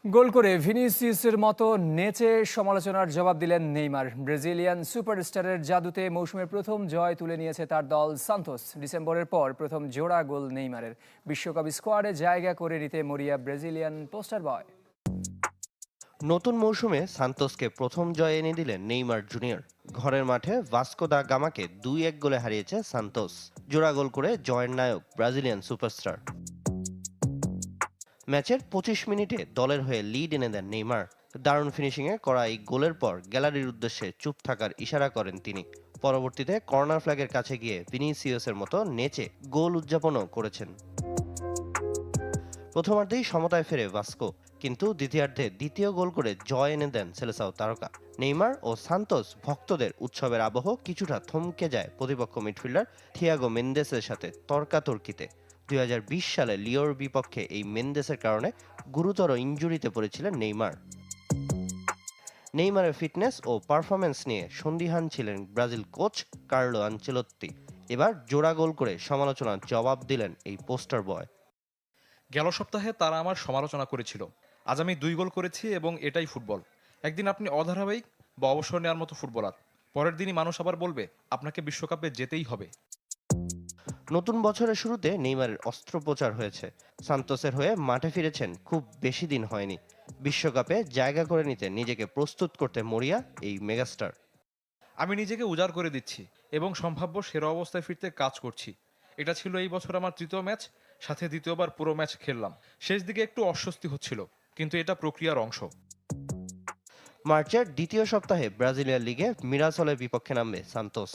গোল করে ভিনিসিয়াসের মতো নেচে সমালোচনার জবাব দিলেন নেইমার। ব্রাজিলিয়ান সুপারস্টারের জাদুতে মৌসুমের প্রথম জয় তুলে নিয়েছে তার দল সান্তোস। ডিসেম্বরের পর প্রথম জোড়া গোল নেইমারের। বিশ্বকাপ স্কোয়াডে জায়গা করে নিতে মরিয়া ব্রাজিলিয়ান পোস্টার বয়। নতুন মৌসুমে সান্তোসকে প্রথম জয় এনে দিলেন নেইমার জুনিয়র। ঘরের মাঠে ভাস্কো দা গামাকে 2-1 গোলে হারিয়েছে সান্তোস। জোড়া গোল করে জয়ের নায়ক ব্রাজিলিয়ান সুপারস্টার। ম্যাচের 25 মিনিটে দলের হয়ে লিড এনে দেন নেইমার। দারুণ ফিনিশিংয়ে করা এই গোলের পর গ্যালারির উদ্দেশ্যে চুপ থাকার ইশারা করেন তিনি। পরবর্তীতে কর্নার ফ্ল্যাগের কাছে গিয়ে ভিনিসিয়াসের মতো নেচে গোল উদযাপনও করেছেন। প্রথমার্ধেই সমতায় ফেরে ভাস্কো, কিন্তু দ্বিতীয়ার্ধে দ্বিতীয় গোল করে জয় এনে দেন সেলেসাও তারকা। নেইমার ও সান্তোস ভক্তদের উৎসবের আবহ কিছুটা থমকে যায় প্রতিপক্ষ মিডফিল্ডার থিয়াগো মেন্দেসের সাথে তর্কাতর্কিতে। 2020 সালে লিওর বিপক্ষে এই মেন্দেসের কারণে গুরুতর ইনজুরিতে পড়েছিলেন নেইমার। নেইমারের ফিটনেস ও পারফরম্যান্স নিয়ে সন্দিহান ছিলেন ব্রাজিল কোচ কার্লো আনচেলত্তি। এবার জোড়া গোল করে সমালোচনার জবাব দিলেন এই পোস্টার বয়। গেল সপ্তাহে তারা আমার সমালোচনা করেছিল। আজ আমি 2 গোল করেছি এবং এটাই ফুটবল। একদিন আপনি অধারাবাহিক বা অবসর নেওয়ার মতো ফুটবলার, পরের দিনই মানুষ আবার বলবে আপনাকে বিশ্বকাপে যেতেই হবে। নতুন বছরের শুরুতে নেইমারের অস্ত্রোপচার হয়েছে। সান্তোসের হয়ে মাঠে ফিরেছেন খুব বেশি দিন হয়নি। বিশ্বকাপে জায়গা করে নিতে নিজেকে প্রস্তুত করতে মরিয়া এই মেগাস্টার। আমি নিজেকে উজাড় করে দিচ্ছি এবং সম্ভাব্য সেরা অবস্থায় ফিরতে কাজ করছি। এটা ছিল এই বছর আমার 3য় ম্যাচ, সাথে দ্বিতীয়বার পুরো ম্যাচ খেললাম। শেষ দিকে একটু অস্বস্তি হচ্ছিল, কিন্তু এটা প্রক্রিয়ার অংশ। মার্চের দ্বিতীয় সপ্তাহে ব্রাজিলিয়ান লিগে মিরাসলের বিপক্ষে নামবে সান্তোস।